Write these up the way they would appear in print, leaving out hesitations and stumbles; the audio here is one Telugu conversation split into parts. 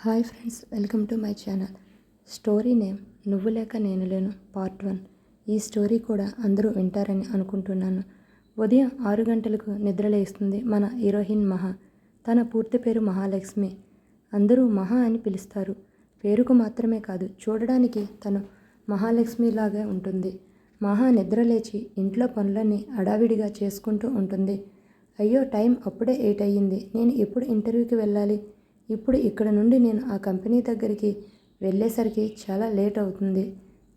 Hi friends, welcome to my channel. Story name నువ్వు లేక నేను లేను పార్ట్ 1. ఈ స్టోరీ కూడా అందరూ వింటారని అనుకుంటున్నాను. ఉదయం 6 గంటలకు నిద్రలేస్తుంది మన హీరోయిన్ మహా. తన పూర్తి పేరు మహాలక్ష్మి. అందరూ మహా అని పిలుస్తారు. పేరుకు మాత్రమే కాదు, చూడడానికి తను మహాలక్ష్మిలాగే ఉంటుంది. మహా నిద్రలేచి ఇంట్లో పనులన్నీ హడావిడిగా చేసుకుంటూ ఉంటుంది. అయ్యో, టైం అప్పుడే 8 అయ్యింది. నేను ఎప్పుడు ఇంటర్వ్యూకి వెళ్ళాలి? ఇప్పుడు ఇక్కడ నుండి నేను ఆ కంపెనీ దగ్గరికి వెళ్ళేసరికి చాలా లేట్ అవుతుంది.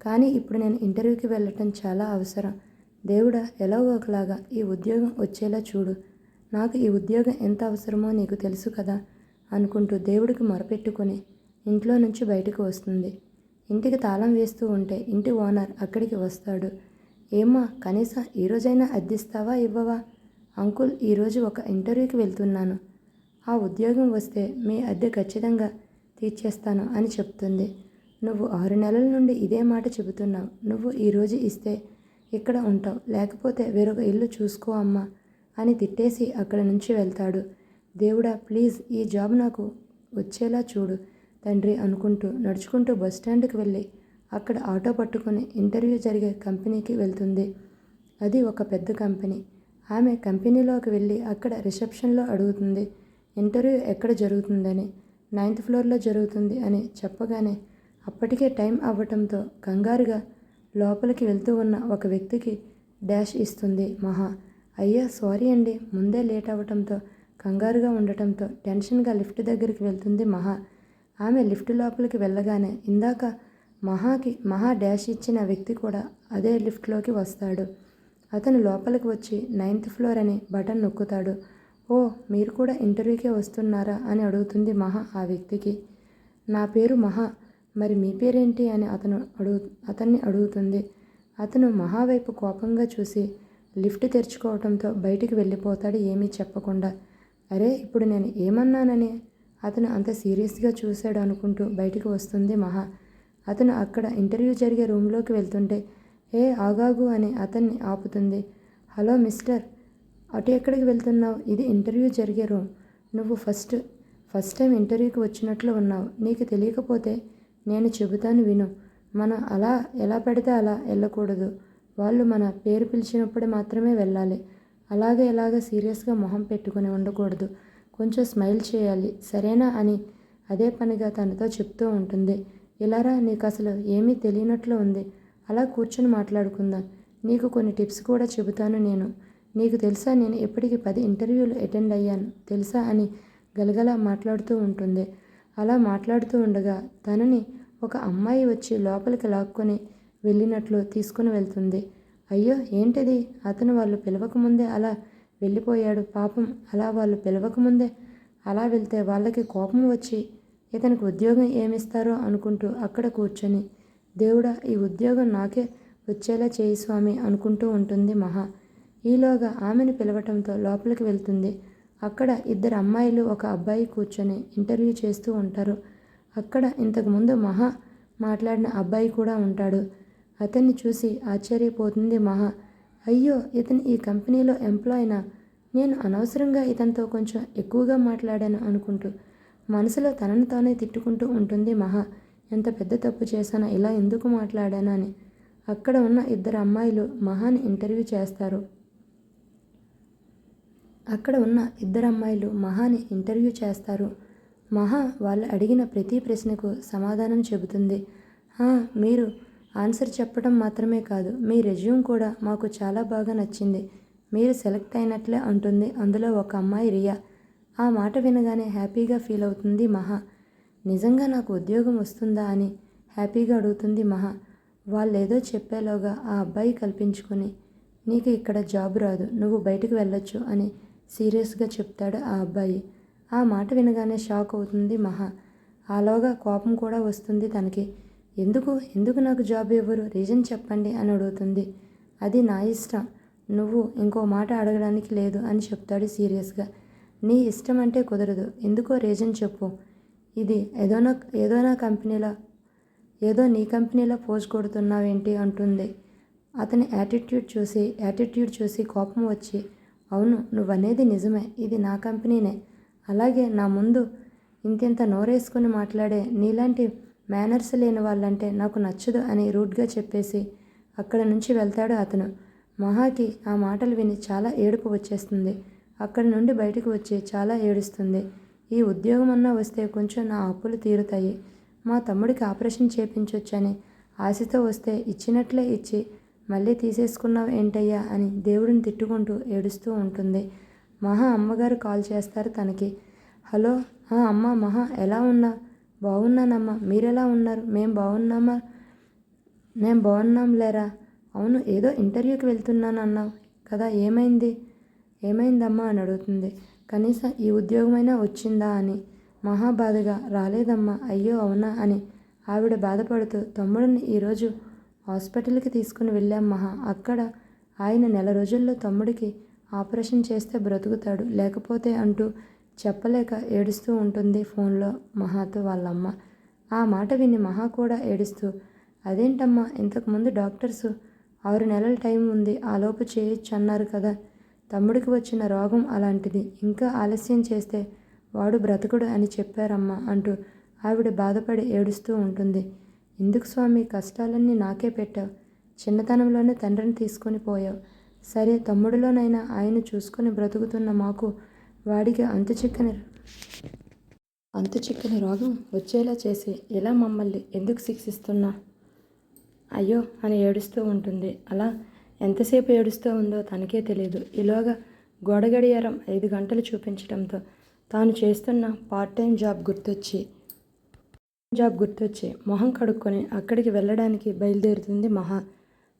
కానీ ఇప్పుడు నేను ఇంటర్వ్యూకి వెళ్ళటం చాలా అవసరం. దేవుడా, ఎలాగో ఒకలాగా ఈ ఉద్యోగం వచ్చేలా చూడు. నాకు ఈ ఉద్యోగం ఎంత అవసరమో నీకు తెలుసు కదా అనుకుంటూ దేవుడికి మొరపెట్టుకొని ఇంట్లో నుంచి బయటకు వస్తుంది. ఇంటికి తాళం వేస్తూ ఉంటే ఇంటి ఓనర్ అక్కడికి వస్తాడు. ఏమ్మా, కనీసం ఈరోజైనా అద్దిస్తావా ఇవ్వవా? అంకుల్, ఈరోజు ఒక ఇంటర్వ్యూకి వెళ్తున్నాను. ఆ ఉద్యోగం వస్తే మీ అద్దె ఖచ్చితంగా తీర్చేస్తాను అని చెప్తుంది. నువ్వు 6 నెలల నుండి ఇదే మాట చెబుతున్నావు. నువ్వు ఈరోజు ఇస్తే ఇక్కడ ఉంటావు, లేకపోతే వేరొక ఇల్లు చూసుకో అమ్మా అని తిట్టేసి అక్కడి నుంచి వెళ్తాడు. దేవుడా, ప్లీజ్ ఈ జాబ్ నాకు వచ్చేలా చూడు తండ్రి అనుకుంటూ నడుచుకుంటూ బస్టాండ్కి వెళ్ళి అక్కడ ఆటో పట్టుకొని ఇంటర్వ్యూ జరిగే కంపెనీకి వెళ్తుంది. అది ఒక పెద్ద కంపెనీ. ఆమె కంపెనీలోకి వెళ్ళి అక్కడ రిసెప్షన్లో అడుగుతుంది, ఇంటర్వ్యూ ఎక్కడ జరుగుతుందని. 9th ఫ్లోర్లో జరుగుతుంది అని చెప్పగానే అప్పటికే టైం అవ్వటంతో కంగారుగా లోపలికి వెళ్తూ ఉన్న ఒక వ్యక్తికి డాష్ ఇస్తుంది మహా. అయ్యా, సారీ అండి, ముందే లేట్ అవ్వటంతో కంగారుగా ఉండటంతో టెన్షన్గా లిఫ్ట్ దగ్గరికి వెళ్తుంది మహా. ఆమె లిఫ్ట్ లోపలికి వెళ్ళగానే ఇందాక మహా డాష్ ఇచ్చిన వ్యక్తి కూడా అదే లిఫ్ట్లోకి వస్తాడు. అతను లోపలికి వచ్చి 9th ఫ్లోర్ అని బటన్ నొక్కుతాడు. ఓ, మీరు కూడా ఇంటర్వ్యూకే వస్తున్నారా అని అడుగుతుంది మహా ఆ వ్యక్తికి. నా పేరు మహా, మరి మీ పేరేంటి అని అతన్ని అడుగుతుంది. అతను మహా వైపు కోపంగా చూసి లిఫ్ట్ తెరుచుకోవడంతో బయటికి వెళ్ళిపోతాడు ఏమీ చెప్పకుండా. అరే, ఇప్పుడు నేను ఏమన్నానని అతను అంత సీరియస్గా చూశాడు అనుకుంటూ బయటికి వస్తుంది మహా. అతను అక్కడ ఇంటర్వ్యూ జరిగే రూమ్లోకి వెళ్తుంటే ఏ ఆగాగు అని అతన్ని ఆపుతుంది. హలో మిస్టర్, అటు ఎక్కడికి వెళ్తున్నావు? ఇది ఇంటర్వ్యూ జరిగే రూమ్. నువ్వు ఫస్ట్ టైం ఇంటర్వ్యూకి వచ్చినట్లు ఉన్నావు. నీకు తెలియకపోతే నేను చెబుతాను విను. మనం ఎలా పడితే అలా వెళ్ళకూడదు. వాళ్ళు మన పేరు పిలిచినప్పుడు మాత్రమే వెళ్ళాలి. ఎలాగ సీరియస్గా మొహం పెట్టుకుని ఉండకూడదు. కొంచెం స్మైల్ చేయాలి, సరేనా అని అదే పనిగా తనతో చెప్తూ ఉంటుంది. ఇలారా, నీకు అసలు ఏమీ తెలియనట్లు ఉంది. అలా కూర్చొని మాట్లాడుకుందాం. నీకు కొన్ని టిప్స్ కూడా చెబుతాను నేను. నీకు తెలుసా, నేను ఇప్పటికి 10 ఇంటర్వ్యూలు అటెండ్ అయ్యాను తెలుసా అని గలగలా మాట్లాడుతూ ఉంటుంది. అలా మాట్లాడుతూ ఉండగా తనని ఒక అమ్మాయి వచ్చి లోపలికి లాక్కొని వెళ్ళినట్లు తీసుకుని వెళ్తుంది. అయ్యో, ఏంటిది? అతను వాళ్ళు పిలవకముందే అలా వెళ్ళిపోయాడు. పాపం, వాళ్ళు పిలవకముందే అలా వెళ్తే వాళ్ళకి కోపం వచ్చి ఇతనికి ఉద్యోగం ఏమిస్తారో అనుకుంటూ అక్కడ కూర్చొని దేవుడా, ఈ ఉద్యోగం నాకే వచ్చేలా చేయి స్వామి అనుకుంటూ ఉంటుంది మహా. ఈలోగా ఆమెను పిలవటంతో లోపలికి వెళ్తుంది. అక్కడ 2 అమ్మాయిలు 1 అబ్బాయి కూర్చొని ఇంటర్వ్యూ చేస్తూ ఉంటారు. అక్కడ ఇంతకుముందు మహా మాట్లాడిన అబ్బాయి కూడా ఉంటాడు. అతన్ని చూసి ఆశ్చర్యపోతుంది మహా. అయ్యో, ఇతను ఈ కంపెనీలో ఎంప్లాయీనా? నేను అనవసరంగా ఇతనితో కొంచెం ఎక్కువగా మాట్లాడాను అనుకుంటూ మనసులో తనను తానే తిట్టుకుంటూ ఉంటుంది మహా. ఎంత పెద్ద తప్పు చేశానో, ఇలా ఎందుకు మాట్లాడాను అని. అక్కడ ఉన్న 2 అమ్మాయిలు మహాని ఇంటర్వ్యూ చేస్తారు. మహా వాళ్ళు అడిగిన ప్రతి ప్రశ్నకు సమాధానం చెబుతుంది. మీరు ఆన్సర్ చెప్పడం మాత్రమే కాదు, మీ రెజ్యూమ్ కూడా మాకు చాలా బాగా నచ్చింది. మీరు సెలెక్ట్ అయినట్లే అంటుంది అందులో ఒక అమ్మాయి రియా. ఆ మాట వినగానే హ్యాపీగా ఫీల్ అవుతుంది మహా. నిజంగా నాకు ఉద్యోగం వస్తుందా అని హ్యాపీగా అడుగుతుంది మహా. వాళ్ళేదో చెప్పేలోగా ఆ అబ్బాయి కల్పించుకొని, నీకు ఇక్కడ జాబ్ రాదు, నువ్వు బయటకు వెళ్ళొచ్చు అని సీరియస్గా చెప్తాడు ఆ అబ్బాయి. ఆ మాట వినగానే షాక్ అవుతుంది మహా. ఆలోగా కోపం కూడా వస్తుంది తనకి. ఎందుకు నాకు జాబ్ ఇవ్వరు? రీజన్ చెప్పండి అని అడుగుతుంది. అది నా ఇష్టం, నువ్వు ఇంకో మాట అడగడానికి లేదు అని చెప్తాడు సీరియస్గా. నీ ఇష్టం అంటే కుదరదు, ఎందుకో రీజన్ చెప్పు. ఇది ఏదో నీ కంపెనీలో పోస్ట్ కొడుతున్నావేంటి అంటుంది. అతని యాటిట్యూడ్ చూసి కోపం వచ్చి, అవును, నువ్వనేది నిజమే, ఇది నా కంపెనీనే. అలాగే నా ముందు ఇంతింత నోరేసుకుని మాట్లాడే నీలాంటి మేనర్స్ లేని వాళ్ళంటే నాకు నచ్చదు అని రూడ్గా చెప్పేసి అక్కడ నుంచి వెళ్తాడు అతను. మహాకి ఆ మాటలు విని చాలా ఏడుపు వచ్చేస్తుంది. అక్కడి నుండి బయటకు వచ్చి చాలా ఏడుస్తుంది. ఈ ఉద్యోగం అన్నా వస్తే కొంచెం నా అప్పులు తీరుతాయి. మా తమ్ముడికి ఆపరేషన్ చేయించొచ్చని ఆశతో వస్తే ఇచ్చినట్లే ఇచ్చి మళ్ళీ తీసేసుకున్నావు ఏంటయ్యా అని దేవుడిని తిట్టుకుంటూ ఏడుస్తూ ఉంటుంది. మహా అమ్మగారు కాల్ చేస్తారు తనకి. హలో అమ్మ మహా, ఎలా ఉన్నా? బాగున్నానమ్మా, మీరెలా ఉన్నారు? మేము బాగున్నాం లేరా. అవును, ఏదో ఇంటర్వ్యూకి వెళ్తున్నాను అన్నావు కదా, ఏమైందమ్మా అని అడుగుతుంది. కనీసం ఈ ఉద్యోగమైనా వచ్చిందా అని. మహా బాధగా, రాలేదమ్మా. అయ్యో అవునా అని ఆవిడ బాధపడుతూ, తమ్ముడిని ఈరోజు హాస్పిటల్కి తీసుకుని వెళ్ళాం మహా. అక్కడ ఆయన నెల రోజుల్లో తమ్ముడికి ఆపరేషన్ చేస్తే బ్రతుకుతాడు, లేకపోతే అంటూ చెప్పలేక ఏడుస్తూ ఉంటుంది ఫోన్లో మహాతో వాళ్ళమ్మ. ఆ మాట విని మహా కూడా ఏడుస్తూ, అదేంటమ్మా, ఇంతకుముందు డాక్టర్సు 6 నెలల టైం ఉంది, ఆలోపు చేయొచ్చు అన్నారు కదా. తమ్ముడికి వచ్చిన రోగం అలాంటిది, ఇంకా ఆలస్యం చేస్తే వాడు బ్రతకుడు అని చెప్పారమ్మా అంటూ ఆవిడ బాధపడి ఏడుస్తూ ఉంటుంది. ఎందుకు స్వామి, కష్టాలన్నీ నాకే పెట్టావు. చిన్నతనంలోనే తండ్రిని తీసుకొని పోయావు. సరే, తమ్ముడిలోనైనా ఆయన చూసుకొని బ్రతుకుతున్న మాకు వాడికి అంతుచిక్కని రోగం వచ్చేలా చేసి ఇలా మమ్మల్ని ఎందుకు శిక్షిస్తున్నా? అయ్యో అని ఏడుస్తూ ఉంటుంది. అలా ఎంతసేపు ఏడుస్తూ ఉందో తనకే తెలియదు. ఈలోగా గోడ గడియారం 5 గంటలు చూపించడంతో తాను చేస్తున్న పార్ట్ టైం జాబ్ గుర్తొచ్చి మొహం కడుక్కొని అక్కడికి వెళ్ళడానికి బయలుదేరుతుంది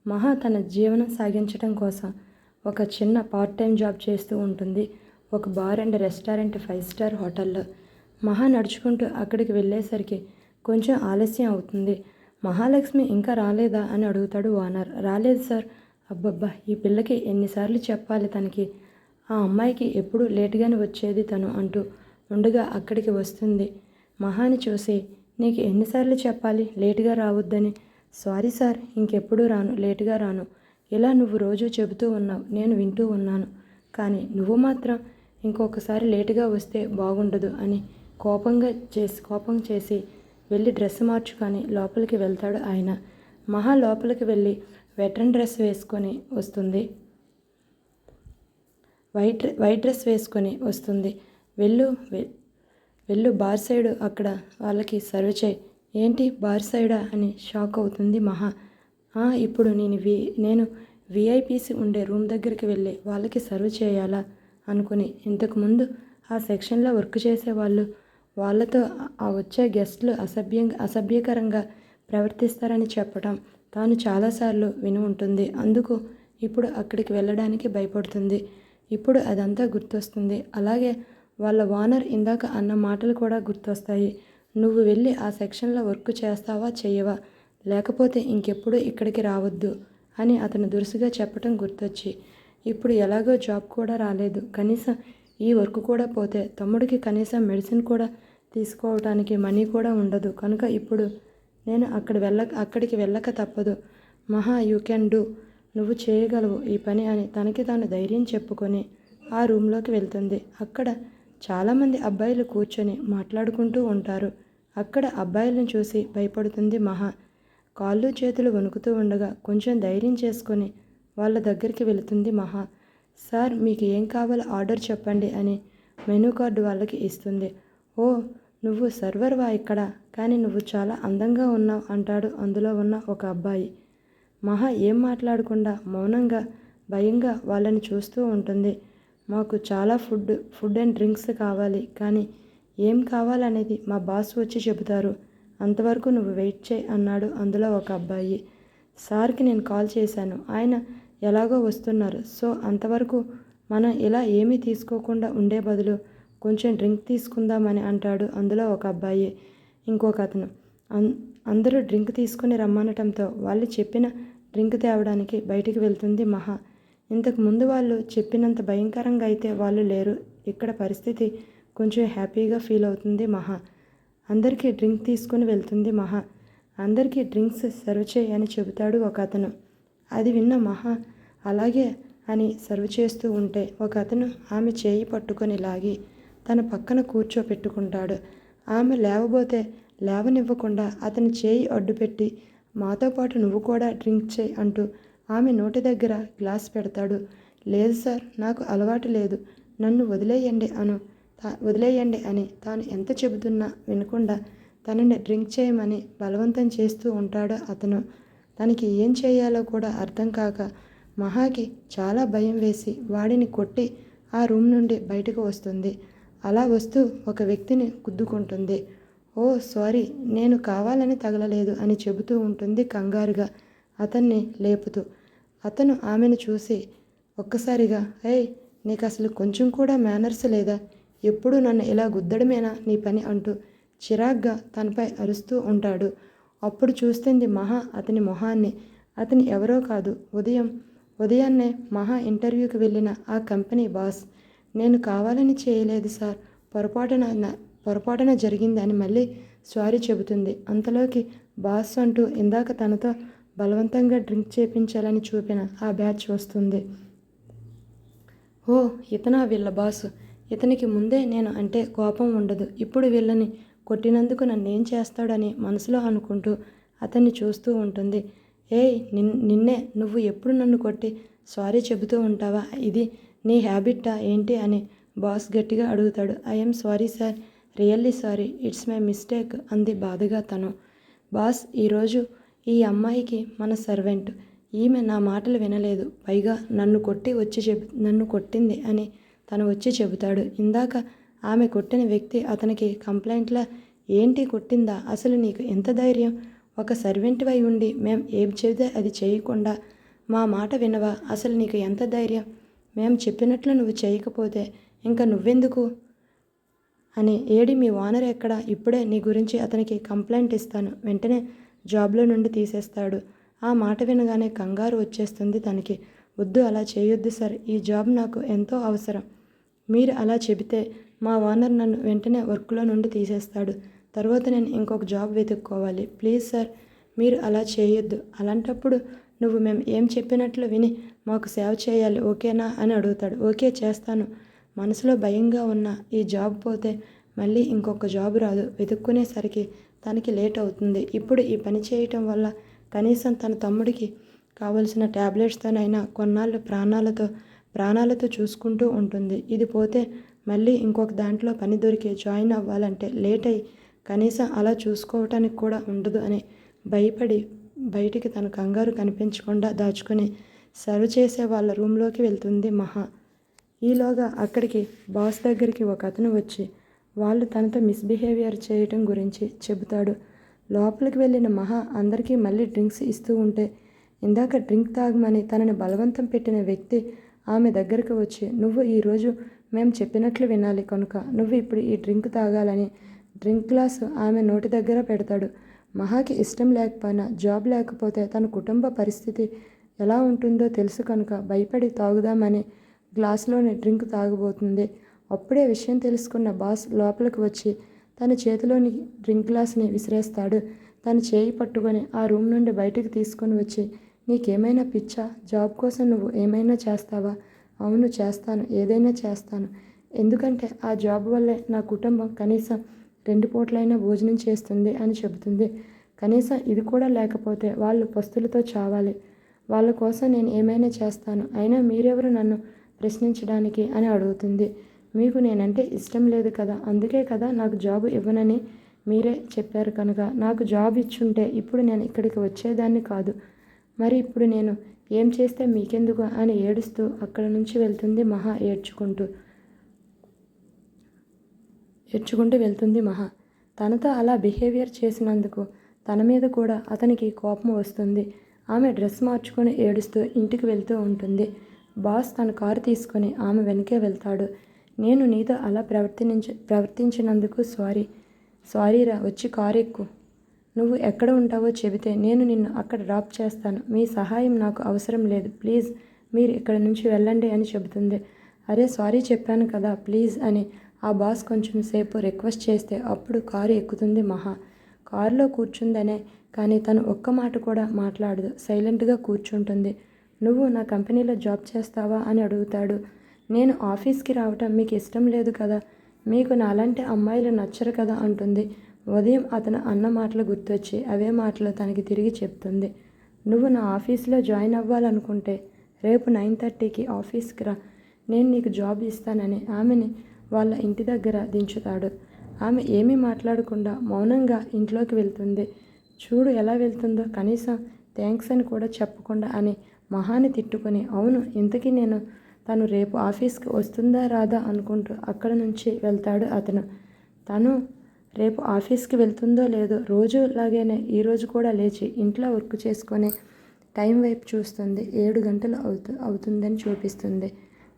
మహా తన జీవనం సాగించడం కోసం ఒక చిన్న పార్ట్ టైం జాబ్ చేస్తూ ఉంటుంది. ఒక బార్ అండ్ రెస్టారెంట్ 5 స్టార్ హోటల్లో. మహా నడుచుకుంటూ అక్కడికి వెళ్ళేసరికి కొంచెం ఆలస్యం అవుతుంది. మహాలక్ష్మి ఇంకా రాలేదా అని అడుగుతాడు ఓనర్. రాలేదు సార్. అబ్బబ్బా, ఈ పిల్లకి ఎన్నిసార్లు చెప్పాలి తనకి. ఆ అమ్మాయికి ఎప్పుడు లేటుగానే వచ్చేది తను అంటూ ఉండగా అక్కడికి వస్తుంది. మహాని చూసి, నీకు ఎన్నిసార్లు చెప్పాలి లేటుగా రావద్దని. సారీ సార్, ఇంకెప్పుడు రాను, లేటుగా రాను. ఇలా నువ్వు రోజు చెబుతూ ఉన్నావు, నేను వింటూ ఉన్నాను. కానీ నువ్వు మాత్రం ఇంకొకసారి లేటుగా వస్తే బాగుండదు అని కోపం చేసి వెళ్ళి డ్రెస్ మార్చుకొని లోపలికి వెళ్తాడు ఆయన. మహా లోపలికి వెళ్ళి వెటరన్ డ్రెస్ వేసుకొని వస్తుంది. వైట్ డ్రెస్ వేసుకొని వస్తుంది. వెళ్ళు బార్ సైడు అక్కడ వాళ్ళకి సర్వ్ చేయి. ఏంటి బార్ సైడా అని షాక్ అవుతుంది మహా. ఇప్పుడు నేను విఐపీస్ ఉండే రూమ్ దగ్గరికి వెళ్ళి వాళ్ళకి సర్వ్ చేయాలా అనుకుని ఇంతకుముందు ఆ సెక్షన్లో వర్క్ చేసేవాళ్ళు వాళ్ళతో ఆ వచ్చే గెస్ట్లు అసభ్యకరంగా ప్రవర్తిస్తారని చెప్పడం తాను చాలాసార్లు విని ఉంటుంది. అందుకు ఇప్పుడు అక్కడికి వెళ్ళడానికి భయపడుతుంది. ఇప్పుడు అదంతా గుర్తొస్తుంది. అలాగే వాళ్ళ ఓనర్ ఇందాక అన్న మాటలు కూడా గుర్తొస్తాయి. నువ్వు వెళ్ళి ఆ సెక్షన్లో వర్క్ చేస్తావా చెయ్యవా, లేకపోతే ఇంకెప్పుడు ఇక్కడికి రావద్దు అని అతను దురుసుగా చెప్పటం గుర్తొచ్చి, ఇప్పుడు ఎలాగో జాబ్ కూడా రాలేదు, కనీసం ఈ వర్క్ కూడా పోతే తమ్ముడికి కనీసం మెడిసిన్ కూడా తీసుకోవడానికి మనీ కూడా ఉండదు. కనుక ఇప్పుడు నేను అక్కడికి వెళ్ళక తప్పదు. మహా, యూ కెన్ డూ, నువ్వు చేయగలవు ఈ పని అని తనకి తాను ధైర్యం చెప్పుకొని ఆ రూమ్లోకి వెళ్తుంది. అక్కడ చాలామంది అబ్బాయిలు కూర్చొని మాట్లాడుకుంటూ ఉంటారు. అక్కడ అబ్బాయిలను చూసి భయపడుతుంది మహా. కాళ్ళు చేతులు వణుకుతూ ఉండగా కొంచెం ధైర్యం చేసుకొని వాళ్ళ దగ్గరికి వెళుతుంది మహా. సార్, మీకు ఏం కావాలో ఆర్డర్ చెప్పండి అని మెనూ కార్డు వాళ్ళకి ఇస్తుంది. ఓ, నువ్వు సర్వర్వా ఇక్కడ, కానీ నువ్వు చాలా అందంగా ఉన్నావు అంటాడు అందులో ఉన్న ఒక అబ్బాయి. మహా ఏం మాట్లాడకుండా మౌనంగా భయంగా వాళ్ళని చూస్తూ ఉంటుంది. మాకు చాలా ఫుడ్ అండ్ డ్రింక్స్ కావాలి, కానీ ఏం కావాలనేది మా బాస్ వచ్చి చెబుతారు, అంతవరకు నువ్వు వెయిట్ చేయి అన్నాడు అందులో ఒక అబ్బాయి. సార్కి నేను కాల్ చేశాను, ఆయన ఎలాగో వస్తున్నారు. సో అంతవరకు మనం ఇలా ఏమీ తీసుకోకుండా ఉండే బదులు కొంచెం డ్రింక్ తీసుకుందామని అంటాడు అందులో ఒక అబ్బాయి. ఇంకొక అతను అందరూ డ్రింక్ తీసుకుని రమ్మనటంతో వాళ్ళు చెప్పిన డ్రింక్ తేవడానికి బయటికి వెళ్తుంది మహా. ఇంతకు ముందు వాళ్ళు చెప్పినంత భయంకరంగా అయితే వాళ్ళు లేరు. ఇక్కడ పరిస్థితి కొంచెం హ్యాపీగా ఫీల్ అవుతుంది మహా. అందరికీ డ్రింక్ తీసుకుని వెళ్తుంది మహా. అందరికీ డ్రింక్స్ సర్వ్ చేయి అని చెబుతాడు ఒక అతను. అది విన్న మహా అలాగే అని సర్వ్ చేస్తూ ఉంటే ఒక అతను ఆమె చేయి పట్టుకొని లాగి తన పక్కన కూర్చోపెట్టుకుంటాడు. ఆమె లేవబోతే లేవనివ్వకుండా అతని చేయి అడ్డుపెట్టి, మాతో పాటు నువ్వు కూడా డ్రింక్ చేయి అంటూ ఆమె నోటి దగ్గర గ్లాస్ పెడతాడు. లేదు సార్, నాకు అలవాటు లేదు, నన్ను వదిలేయండి అని తాను ఎంత చెబుతున్నా వినకుండా తనని డ్రింక్ చేయమని బలవంతం చేస్తూ ఉంటాడు అతను. తనకి ఏం చేయాలో కూడా అర్థం కాక మహాకి చాలా భయం వేసి వాడిని కొట్టి ఆ రూమ్ నుండి బయటకు వస్తుంది. అలా వస్తూ ఒక వ్యక్తిని గుద్దుకుంటుంది. ఓ సారీ, నేను కావాలని తగలలేదు అని చెబుతూ ఉంటుంది కంగారుగా అతన్ని లేపుతూ. అతను ఆమెను చూసి ఒక్కసారిగా, ఏయ్, నీకు అసలు కొంచెం కూడా మేనర్స్ లేదా? ఎప్పుడు నన్ను ఇలా గుద్దడమేనా నీ పని అంటూ చిరాగ్గా తనపై అరుస్తూ ఉంటాడు. అప్పుడు చూస్తుంది మహా అతని మొహాన్ని. అతని ఎవరో కాదు, ఉదయాన్నే మహా ఇంటర్వ్యూకి వెళ్ళిన ఆ కంపెనీ బాస్. నేను కావాలని చేయలేదు సార్, పొరపాటున జరిగింది అని మళ్ళీ సారీ చెబుతుంది. అంతలోకి బాస్ అంటూ ఇందాక తనతో బలవంతంగా డ్రింక్ చేపించాలని చూపిన ఆ బ్యాచ్ వస్తుంది. ఓ, ఇతనా వీళ్ళ బాసు? ఇతనికి ముందే నేను అంటే కోపం ఉండదు, ఇప్పుడు వీళ్ళని కొట్టినందుకు నన్నేం చేస్తాడని మనసులో అనుకుంటూ అతన్ని చూస్తూ ఉంటుంది. ఏయ్, నిన్నే, నువ్వు ఎప్పుడు నన్ను కొట్టి సారీ చెబుతూ ఉంటావా? ఇది నీ హ్యాబిట్టా ఏంటి అని బాస్ గట్టిగా అడుగుతాడు. I'm sorry sir, really sorry, it's my mistake అంది బాధగా తను. బాస్, ఈరోజు ఈ అమ్మాయికి మన సర్వెంట్, ఈమె నా మాటలు వినలేదు, పైగా నన్ను కొట్టింది అని తను వచ్చి చెబుతాడు. ఇందాక ఆమె కొట్టిన వ్యక్తి అతనికి కంప్లైంట్లా, ఏంటి కొట్టిందా? అసలు నీకు ఎంత ధైర్యం? ఒక సర్వెంట్వై ఉండి మేం ఏం చెబితే అది చేయకుండా మా మాట వినవా? అసలు నీకు ఎంత ధైర్యం? మేం చెప్పినట్లు నువ్వు చేయకపోతే ఇంకా నువ్వెందుకు అని, ఏడి మీ ఓనర్ ఎక్కడ? ఇప్పుడే నీ గురించి అతనికి కంప్లైంట్ ఇస్తాను, వెంటనే జాబ్లో నుండి తీసేస్తాడు. ఆ మాట వినగానే కంగారు వచ్చేస్తుంది తనకి. వద్దు, అలా చేయొద్దు సార్, ఈ జాబ్ నాకు ఎంతో అవసరం. మీరు అలా చెబితే మా ఓనర్ నన్ను వెంటనే వర్క్లో నుండి తీసేస్తాడు. తర్వాత నేను ఇంకొక జాబ్ వెతుక్కోవాలి. ప్లీజ్ సార్, మీరు అలా చేయొద్దు. అలాంటప్పుడు నువ్వు మేము ఏం చెప్పినట్లు విని మాకు సేవ చేయాలి, ఓకేనా అని అడుగుతాడు. ఓకే, చేస్తాను. మనసులో భయంగా ఉన్న ఈ జాబ్ పోతే మళ్ళీ ఇంకొక జాబ్ రాదు. వెతుక్కునేసరికి తనకి లేట్ అవుతుంది. ఇప్పుడు ఈ పని చేయటం వల్ల కనీసం తన తమ్ముడికి కావలసిన ట్యాబ్లెట్స్తోనైనా కొన్నాళ్ళు ప్రాణాలతో చూసుకుంటూ ఉంటుంది. ఇది పోతే మళ్ళీ ఇంకొక దాంట్లో పని దొరికి జాయిన్ అవ్వాలంటే లేట్ అయ్యి కనీసం అలా చూసుకోవటానికి కూడా ఉండదు అని భయపడి బయటికి తన కంగారు కనిపించకుండా దాచుకుని సర్వ్ చేసే వాళ్ళ రూమ్లోకి వెళ్తుంది మహా. ఈలోగా అక్కడికి బాస్ దగ్గరికి ఒక అతను వచ్చి వాళ్ళు తనతో మిస్బిహేవియర్ చేయటం గురించి చెబుతాడు. లోపలికి వెళ్ళిన మహా అందరికీ మళ్ళీ డ్రింక్స్ ఇస్తూ ఉంటే ఇందాక డ్రింక్ తాగమని తనని బలవంతం పెట్టిన వ్యక్తి ఆమె దగ్గరకు వచ్చి, నువ్వు ఈరోజు మేము చెప్పినట్లు వినాలి కనుక నువ్వు ఇప్పుడు ఈ డ్రింక్ తాగాలని డ్రింక్ గ్లాసు ఆమె నోటి దగ్గర పెడతాడు. మహాకి ఇష్టం లేకపోయినా జాబ్ లేకపోతే తన కుటుంబ పరిస్థితి ఎలా ఉంటుందో తెలుసు కనుక భయపడి తాగుదామని గ్లాసులోని డ్రింక్ తాగబోతుంది. అప్పుడే విషయం తెలుసుకున్న బాస్ లోపలికి వచ్చి తన చేతిలోని డ్రింక్ గ్లాస్ని విసిరేస్తాడు. తన చేయి పట్టుకొని ఆ రూమ్ నుండి బయటకు తీసుకొని వచ్చి, నీకేమైనా పిచ్చా? జాబ్ కోసం నువ్వు ఏమైనా చేస్తావా? అవును, చేస్తాను, ఏదైనా చేస్తాను. ఎందుకంటే ఆ జాబ్ వల్లే నా కుటుంబం కనీసం 2 పూట్లైనా భోజనం చేస్తుంది అని చెబుతుంది. కనీసం ఇది కూడా లేకపోతే వాళ్ళు పస్తులతో చావాలి. వాళ్ళ కోసం నేను ఏమైనా చేస్తాను. అయినా మీరెవరు నన్ను ప్రశ్నించడానికి అని అడుగుతుంది. మీకు నేనంటే ఇష్టం లేదు కదా, అందుకే కదా నాకు జాబు ఇవ్వనని మీరే చెప్పారు కనుక. నాకు జాబ్ ఇచ్చుంటే ఇప్పుడు నేను ఇక్కడికి వచ్చేదాన్ని కాదు. మరి ఇప్పుడు నేను ఏం చేస్తే మీకెందుకు అని ఏడుస్తూ అక్కడి నుంచి వెళ్తుంది మహా. ఏడ్చుకుంటూ వెళ్తుంది మహా. తనతో అలా బిహేవియర్ చేసినందుకు తన మీద కూడా అతనికి కోపం వస్తుంది. ఆమె డ్రెస్ మార్చుకొని ఏడుస్తూ ఇంటికి వెళ్తూ ఉంటుంది. బాస్ తన కారు తీసుకొని ఆమె వెనకే వెళ్తాడు. నేను నీతో అలా ప్రవర్తించినందుకు సారీరా, వచ్చి కారు ఎక్కు. నువ్వు ఎక్కడ ఉంటావో చెబితే నేను నిన్ను అక్కడ డ్రాప్ చేస్తాను. మీ సహాయం నాకు అవసరం లేదు, ప్లీజ్ మీరు ఇక్కడి నుంచి వెళ్ళండి అని చెబుతుంది. అరే సారీ చెప్పాను కదా ప్లీజ్ అని ఆ బాస్ కొంచెం సేపు రిక్వెస్ట్ చేస్తే అప్పుడు కారు ఎక్కుతుంది మహా. కారులో కూర్చుందనే కానీ తను ఒక్క మాట కూడా మాట్లాడదు, సైలెంట్గా కూర్చుంటుంది. నువ్వు నా కంపెనీలో జాబ్ చేస్తావా అని అడుగుతాడు. నేను ఆఫీస్కి రావటం మీకు ఇష్టం లేదు కదా, మీకు నాలాంటి అమ్మాయిలు నచ్చరు కదా అంటుంది. ఉదయం అతను అన్న మాటలు గుర్తొచ్చి అవే మాటలు తనకి తిరిగి చెప్తుంది. నువ్వు నా ఆఫీస్లో జాయిన్ అవ్వాలనుకుంటే రేపు 9:30కి ఆఫీస్కి రా, నేను నీకు జాబ్ ఇస్తానని ఆమెని వాళ్ళ ఇంటి దగ్గర దించుతాడు. ఆమె ఏమీ మాట్లాడకుండా మౌనంగా ఇంట్లోకి వెళ్తుంది. చూడు ఎలా వెళ్తుందో, కనీసం థ్యాంక్స్ అని కూడా చెప్పకుండా అని మహాని తిట్టుకొని, అవును ఇంతకీ తను రేపు ఆఫీస్కి వస్తుందా రాదా అనుకుంటూ అక్కడ నుంచి వెళ్తాడు అతను. తను రేపు ఆఫీస్కి వెళ్తుందో లేదో రోజులాగానే ఈరోజు కూడా లేచి ఇంట్లో వర్క్ చేసుకొని టైం వైపు చూస్తుంది. 7 గంటలు అవుతుందని చూపిస్తుంది.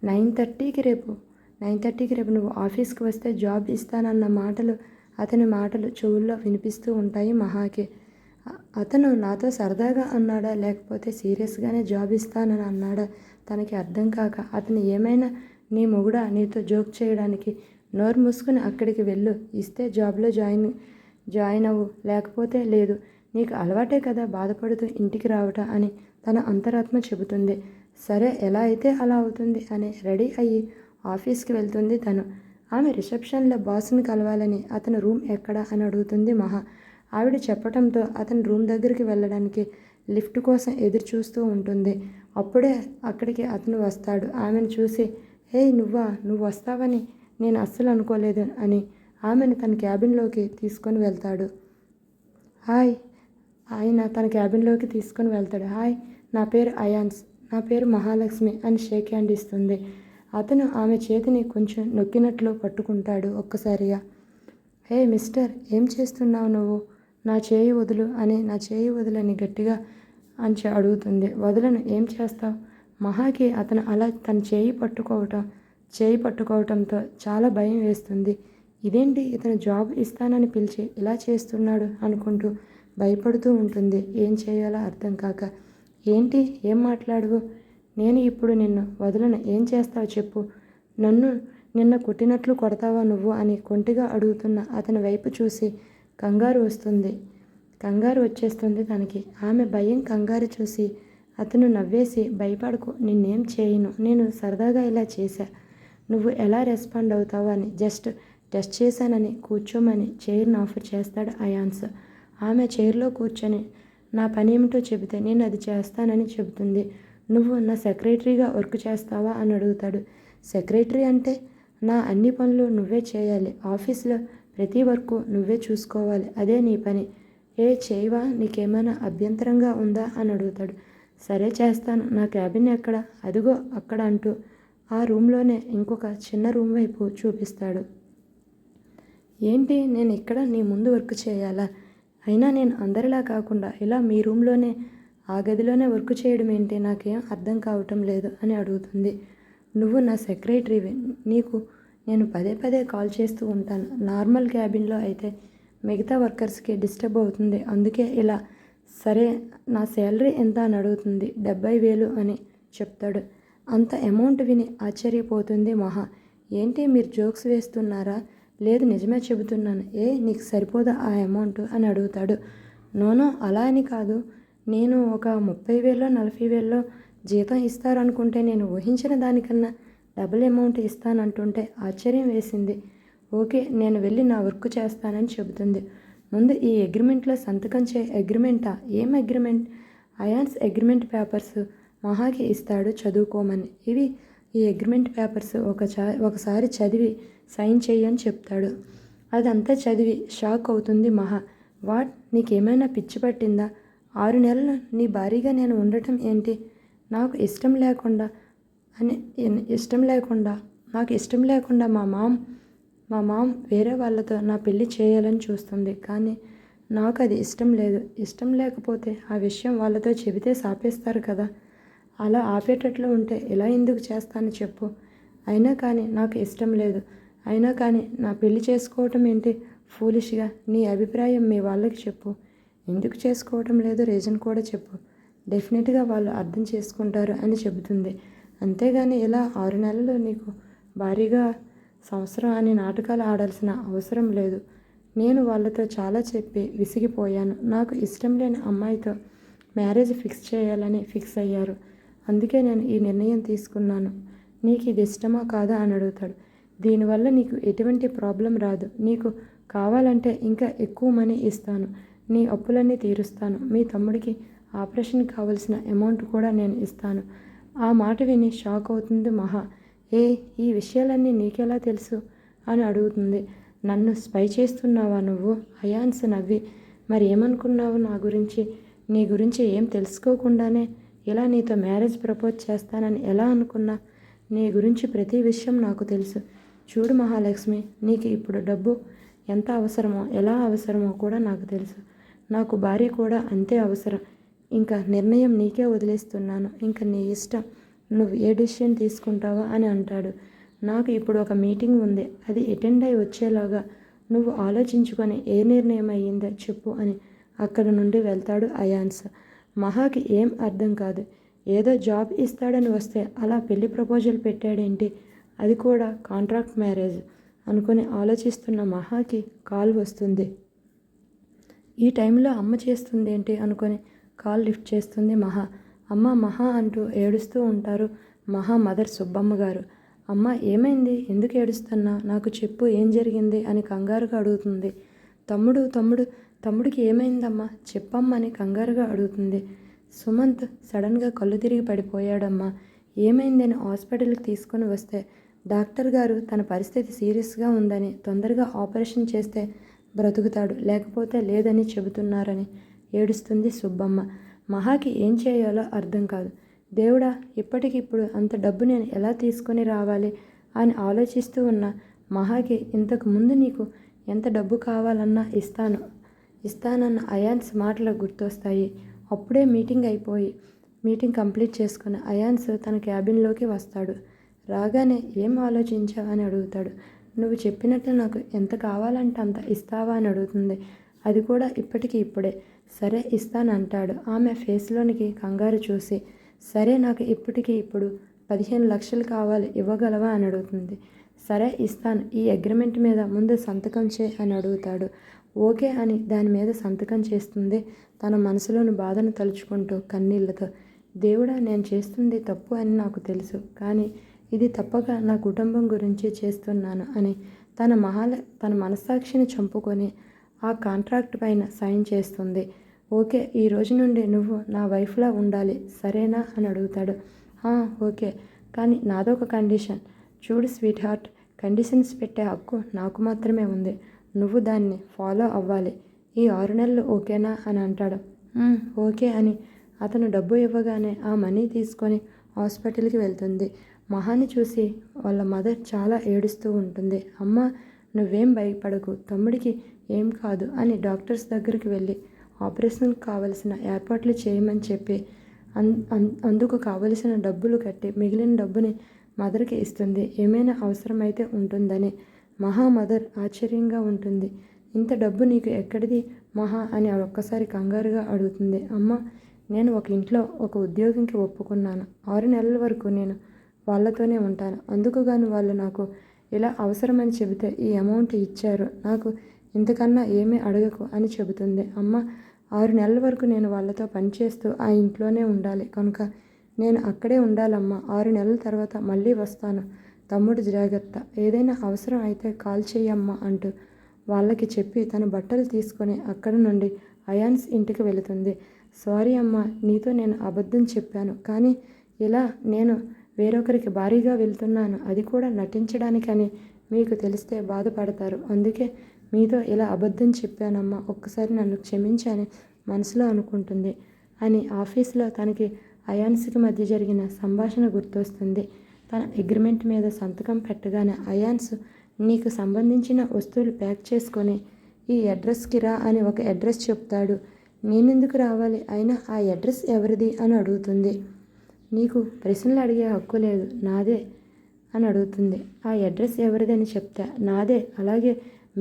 9:30కి రేపు నువ్వు ఆఫీస్కి వస్తే జాబ్ ఇస్తానన్న మాటలు అతని మాటలు చెవుల్లో వినిపిస్తూ ఉంటాయి మహాకి. అతను నాతో సరదాగా అన్నాడా లేకపోతే సీరియస్గానే జాబ్ ఇస్తానని అన్నాడా తనకి అర్థం కాక, అతను ఏమైనా నీ మొగుడా నీతో జోక్ చేయడానికి, నోరు మూసుకుని అక్కడికి వెళ్ళు, ఇస్తే జాబ్లో జాయిన్ అవ్వు, లేకపోతే లేదు, నీకు అలవాటే కదా బాధపడుతూ ఇంటికి రావటం అని తన అంతరాత్మ చెబుతుంది. సరే ఎలా అయితే అలా అవుతుంది అని రెడీ అయ్యి ఆఫీస్కి వెళ్తుంది తను. ఆమె రిసెప్షన్లో బాస్ని కలవాలని అతను రూమ్ ఎక్కడా అని అడుగుతుంది మహా. ఆవిడ చెప్పడంతో అతని రూమ్ దగ్గరికి వెళ్ళడానికి లిఫ్ట్ కోసం ఎదురు చూస్తూ ఉంటుంది. అప్పుడే అక్కడికి అతను వస్తాడు. ఆమెను చూసి, హే నువ్వు వస్తావని నేను అస్సలు అనుకోలేదు అని ఆమెను తన క్యాబిన్లోకి తీసుకొని వెళ్తాడు. హాయ్, నా పేరు అయాన్స్, నా పేరు మహాలక్ష్మి అని షేక్ హ్యాండ్ ఇస్తుంది. అతను ఆమె చేతిని కొంచెం నొక్కినట్లు పట్టుకుంటాడు ఒక్కసారిగా. హే మిస్టర్, ఏం చేస్తున్నావు నువ్వు? నా చేయి వదులని గట్టిగా అడుగుతుంది. వదలను, ఏం చేస్తావు? మహాకి అతను అలా తన చేయి పట్టుకోవటంతో చాలా భయం వేస్తుంది. ఇదేంటి, ఇతను జాబ్ ఇస్తానని పిలిచి ఇలా చేస్తున్నాడు అనుకుంటూ భయపడుతూ ఉంటుంది. ఏం చేయాలో అర్థం కాక, ఏంటి, ఏం మాట్లాడువు? నేను ఇప్పుడు నిన్ను వదలను, ఏం చేస్తావు చెప్పు? నిన్న కొట్టినట్లు కొడతావా నువ్వు అని కొంటిగా అడుగుతున్న అతని వైపు చూసి కంగారు వచ్చేస్తుంది తనకి. ఆమె భయం కంగారు చూసి అతను నవ్వేసి, భయపడకు, నిన్నేం చేయను, నేను సరదాగా ఇలా చేశా, నువ్వు ఎలా రెస్పాండ్ అవుతావు అని జస్ట్ టెస్ట్ చేశానని కూర్చోమని చైర్ని ఆఫర్ చేస్తాడు అయాన్స్. ఆమె చైర్లో కూర్చొని నా పని ఏమిటో చెబితే నేను అది చేస్తానని చెబుతుంది. నువ్వు నా సెక్రటరీగా వర్క్ చేస్తావా అని అడుగుతాడు. సెక్రటరీ అంటే నా అన్ని పనులు నువ్వే చేయాలి, ఆఫీస్లో ప్రతి వర్క్ నువ్వే చూసుకోవాలి, అదే నీ పని, చేయవా, నీకేమైనా అభ్యంతరంగా ఉందా అని అడుగుతాడు. సరే చేస్తాను, నా క్యాబిన్ ఎక్కడ? అదిగో అక్కడ అంటూ ఆ రూమ్లోనే ఇంకొక చిన్న రూమ్ వైపు చూపిస్తాడు. ఏంటి, నేను ఇక్కడ నీ ముందు వర్క్ చేయాలా? అయినా నేను అందరిలా కాకుండా ఇలా మీ రూమ్లోనే ఆ గదిలోనే వర్క్ చేయడం ఏంటి, నాకేం అర్థం కావటం లేదు అని అడుగుతుంది. నువ్వు నా సెక్రటరీవి, నీకు నేను పదే కాల్ చేస్తూ ఉంటాను. నార్మల్ క్యాబిన్లో అయితే మిగతా వర్కర్స్కి డిస్టర్బ్ అవుతుంది, అందుకే ఇలా. సరే, నా శాలరీ ఎంత అని అడుగుతుంది. 70,000 అని చెప్తాడు. అంత అమౌంట్ విని ఆశ్చర్యపోతుంది మహా. ఏంటి, మీరు జోక్స్ వేస్తున్నారా? లేదు, నిజమే చెబుతున్నాను. నీకు సరిపోదా ఆ అమౌంట్ అని అడుగుతాడు. నోనో, అలా అని కాదు, నేను ఒక 30,000 40,000 జీతం ఇస్తారనుకుంటే నేను ఊహించిన దానికన్నా డబుల్ అమౌంట్ ఇస్తానంటుంటే ఆశ్చర్యం వేసింది. ఓకే, నేను వెళ్ళి నా వర్క్ చేస్తానని చెబుతుంది. ముందు ఈ అగ్రిమెంట్లో సంతకం అగ్రిమెంటా? ఏం అగ్రిమెంట్? అయాన్స్ అగ్రిమెంట్ పేపర్స్ మహాకి ఇస్తాడు చదువుకోమని. ఈ అగ్రిమెంట్ పేపర్స్ ఒకసారి చదివి సైన్ చేయని చెప్తాడు. అదంతా చదివి షాక్ అవుతుంది మహా. వాట్, నీకేమైనా పిచ్చి పట్టిందా? 6 నెలలు నీ భారీగా నేను ఉండటం ఏంటి? నాకు ఇష్టం లేకుండా మా మామ్ వేరే వాళ్ళతో నా పెళ్లి చేయాలని చూస్తుంది, కానీ నాకు అది ఇష్టం లేదు. ఇష్టం లేకపోతే ఆ విషయం వాళ్ళతో చెబితే సాపేస్తారు కదా. అలా ఆపేటట్లు ఉంటే ఇలా ఎందుకు చేస్తాను చెప్పు? అయినా కానీ నాకు ఇష్టం లేదు. అయినా కానీ నా పెళ్లి చేసుకోవటం ఏంటి ఫూలిష్గా? నీ అభిప్రాయం మీ వాళ్ళకి చెప్పు. ఎందుకు చేసుకోవటం లేదు రీజన్ కూడా చెప్పు. డెఫినెట్గా వాళ్ళు అర్థం చేసుకుంటారు అని చెబుతుంది. అంతేగాని ఇలా 6 నెలలు నీకు భారీగా సంవత్సరం అని నాటకాలు ఆడాల్సిన అవసరం లేదు. నేను వాళ్ళతో చాలా చెప్పి విసిగిపోయాను. నాకు ఇష్టం లేని అమ్మాయితో మ్యారేజ్ ఫిక్స్ చేయాలని ఫిక్స్ అయ్యారు. అందుకే నేను ఈ నిర్ణయం తీసుకున్నాను. నీకు ఇది ఇష్టమా కాదా అని అడుగుతాడు. దీనివల్ల నీకు ఎటువంటి ప్రాబ్లం రాదు. నీకు కావాలంటే ఇంకా ఎక్కువ మనీ ఇస్తాను. నీ అప్పులన్నీ తీరుస్తాను. మీ తమ్ముడికి ఆపరేషన్కి కావలసిన అమౌంట్ కూడా నేను ఇస్తాను. ఆ మాట విని షాక్ అవుతుంది మహా. ఈ విషయాలన్నీ నీకెలా తెలుసు అని అడుగుతుంది. నన్ను స్పై చేస్తున్నావా నువ్వు? అయాన్స్ నవ్వి, మరి ఏమనుకున్నావు నా గురించి? నీ గురించి ఏం తెలుసుకోకుండానే ఇలా నీతో మ్యారేజ్ ప్రపోజ్ చేస్తానని ఎలా అనుకున్నా? నీ గురించి ప్రతి విషయం నాకు తెలుసు. చూడు మహాలక్ష్మి, నీకు ఇప్పుడు డబ్బు ఎంత అవసరమో, ఎలా అవసరమో కూడా నాకు తెలుసు. నాకు భార్య కూడా అంతే అవసరం. ఇంకా నిర్ణయం నీకే వదిలేస్తున్నాను. ఇంకా నీ ఇష్టం, నువ్వు ఏ డెసిషన్ తీసుకుంటావా అని అంటాడు. నాకు ఇప్పుడు ఒక మీటింగ్ ఉంది, అది అటెండ్ అయి వచ్చేలాగా నువ్వు ఆలోచించుకొని ఏ నిర్ణయం అయ్యిందో చెప్పు అని అక్కడ నుండి వెళ్తాడు అయాన్స్. మహాకి ఏం అర్థం కాదు. ఏదో జాబ్ ఇస్తాడని వస్తే అలా పెళ్లి ప్రపోజల్ పెట్టాడేంటి, అది కూడా కాంట్రాక్ట్ మ్యారేజ్ అనుకుని ఆలోచిస్తున్న మహాకి కాల్ వస్తుంది. ఈ టైంలో అమ్మ చేస్తుందేంటి అనుకొని కాల్ లిఫ్ట్ చేస్తుంది మహా. అమ్మ మహా అంటూ ఏడుస్తూ ఉంటారు మహా మదర్ సుబ్బమ్మ గారు. అమ్మ ఏమైంది, ఎందుకు ఏడుస్తున్నా, నాకు చెప్పు, ఏం జరిగింది అని కంగారుగా అడుగుతుంది. తమ్ముడికి ఏమైందమ్మా, చెప్పమ్మా అని కంగారుగా అడుగుతుంది. సుమంత్ సడన్గా కళ్ళు తిరిగి పడిపోయాడమ్మా. ఏమైందని హాస్పిటల్కి తీసుకొని వస్తే డాక్టర్ గారు తన పరిస్థితి సీరియస్గా ఉందని, తొందరగా ఆపరేషన్ చేస్తే బ్రతుకుతాడు, లేకపోతే లేదని చెబుతున్నారని ఏడుస్తుంది సుబ్బమ్మ. మహాకి ఏం చేయాలో అర్థం కాదు. దేవుడా, ఇప్పటికిప్పుడు అంత డబ్బు నేను ఎలా తీసుకొని రావాలి అని ఆలోచిస్తూ ఉన్న మహాకి ఇంతకు ముందు నీకు ఎంత డబ్బు కావాలన్నా ఇస్తానన్న అయాన్స్ మాటలు గుర్తొస్తాయి. అప్పుడే మీటింగ్ కంప్లీట్ చేసుకుని అయాన్స్ తన క్యాబిన్లోకి వస్తాడు. రాగానే ఏం ఆలోచించావు అని అడుగుతాడు. నువ్వు చెప్పినట్లు నాకు ఎంత కావాలంటే అంత ఇస్తావా అని అడుగుతుంది. అది కూడా ఇప్పుడే. సరే ఇస్తానంటాడు. ఆమె ఫేస్లోనికి కంగారు చూసి, సరే నాకు ఇప్పుడు 15 లక్షలు కావాలి, ఇవ్వగలవా అని అడుగుతుంది. సరే ఇస్తాను, ఈ అగ్రిమెంట్ మీద ముందు సంతకం అని అడుగుతాడు. ఓకే అని దాని మీద సంతకం చేస్తుంది తన మనసులోని బాధను తలుచుకుంటూ కన్నీళ్లతో. దేవుడా, నేను చేస్తుంది తప్పు అని నాకు తెలుసు, కానీ ఇది తప్పక నా కుటుంబం గురించి చేస్తున్నాను అని తన మనస్సాక్షిని చంపుకొని ఆ కాంట్రాక్ట్ పైన సైన్ చేస్తుంది. ఓకే, ఈ రోజు నుండి నువ్వు నా వైఫ్లా ఉండాలి, సరేనా అని అడుగుతాడు. ఓకే, కానీ నాదొక కండిషన్. చూడు స్వీట్ హార్ట్, కండిషన్స్ పెట్టే హక్కు నాకు మాత్రమే ఉంది. నువ్వు దాన్ని ఫాలో అవ్వాలి. ఈ 6 నెలలు ఓకేనా అని అంటాడు. ఓకే అని అతను డబ్బు ఇవ్వగానే ఆ మనీ తీసుకొని హాస్పిటల్కి వెళ్తుంది. మహాని చూసి వాళ్ళ మదర్ చాలా ఏడుస్తూ ఉంటుంది. అమ్మ, నువ్వేం భయపడకు, తమ్ముడికి ఏం కాదు అని డాక్టర్స్ దగ్గరికి వెళ్ళి ఆపరేషన్కి కావలసిన ఏర్పాట్లు చేయమని చెప్పి అందుకు కావలసిన డబ్బులు కట్టి మిగిలిన డబ్బుని మదర్కి ఇస్తుంది. ఏమైనా అవసరమైతే ఉంటుందని. మహా మదర్ ఆశ్చర్యంగా ఉంటుంది. ఇంత డబ్బు నీకు ఎక్కడిది మహా అని ఒక్కసారి కంగారుగా అడుగుతుంది. అమ్మ, నేను ఒక ఇంట్లో ఒక ఉద్యోగంకి ఒప్పుకున్నాను. 6 నెలల వరకు నేను వాళ్ళతోనే ఉంటాను. అందుకుగాను వాళ్ళు నాకు ఇలా అవసరమని చెబితే ఈ అమౌంట్ ఇచ్చారు. నాకు ఇంతకన్నా ఏమీ అడగకు అని చెబుతుంది. అమ్మ, 6 నెలల వరకు నేను వాళ్ళతో పనిచేస్తూ ఆ ఇంట్లోనే ఉండాలి కనుక నేను అక్కడే ఉండాలమ్మా. 6 నెలల తర్వాత మళ్ళీ వస్తాను. తమ్ముడు జాగ్రత్త, ఏదైనా అవసరం అయితే కాల్ చెయ్యమ్మా అంటూ వాళ్ళకి చెప్పి తన బట్టలు తీసుకొని అక్కడి నుండి అయాన్స్ ఇంటికి వెళుతుంది. సారీ అమ్మా, నీతో నేను అబద్ధం చెప్పాను, కానీ ఇలా నేను వేరొకరికి భారీగా వెళ్తున్నాను, అది కూడా నటించడానికని మీకు తెలిస్తే బాధపడతారు. అందుకే మీతో ఇలా అబద్ధం చెప్పానమ్మా, ఒక్కసారి నన్ను క్షమించని మనసులో అనుకుంటుంది అని ఆఫీస్లో తనకి అయాన్స్కి మధ్య జరిగిన సంభాషణ గుర్తొస్తుంది. తన అగ్రిమెంట్ మీద సంతకం పెట్టగానే అయాన్స్ నీకు సంబంధించిన వస్తువులు ప్యాక్ చేసుకొని ఈ అడ్రస్కి రా అని ఒక అడ్రస్ చెప్తాడు. నేనెందుకు రావాలి, అయినా ఆ అడ్రస్ ఎవరిది అని అడుగుతుంది. నీకు ప్రశ్నలు అడిగే హక్కు లేదు, నాదే అని అడుగుతుంది. ఆ అడ్రస్ ఎవరిది అని చెప్తా, నాదే. అలాగే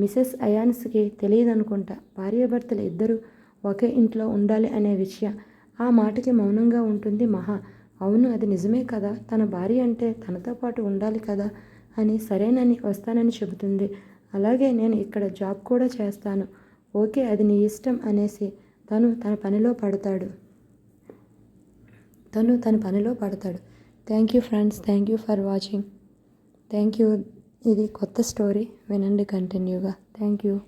మిసెస్ అయాన్స్కి తెలియదనుకుంటా, భార్యాభర్తలు ఇద్దరు ఒకే ఇంట్లో ఉండాలి అనే విషయం. ఆ మాటకి మౌనంగా ఉంటుంది మహా. అవును, అది నిజమే కదా, తన భార్య అంటే తనతో పాటు ఉండాలి కదా అని సరేనని వస్తానని చెబుతుంది. అలాగే నేను ఇక్కడ జాబ్ కూడా చేస్తాను. ఓకే, అది నీ ఇష్టం అనేసి తను తన పనిలో పడతాడు. Thank you friends, thank you for watching. Thank you. ఇది కొత్త స్టోరీ, వినండి కంటిన్యూగా. Thank you.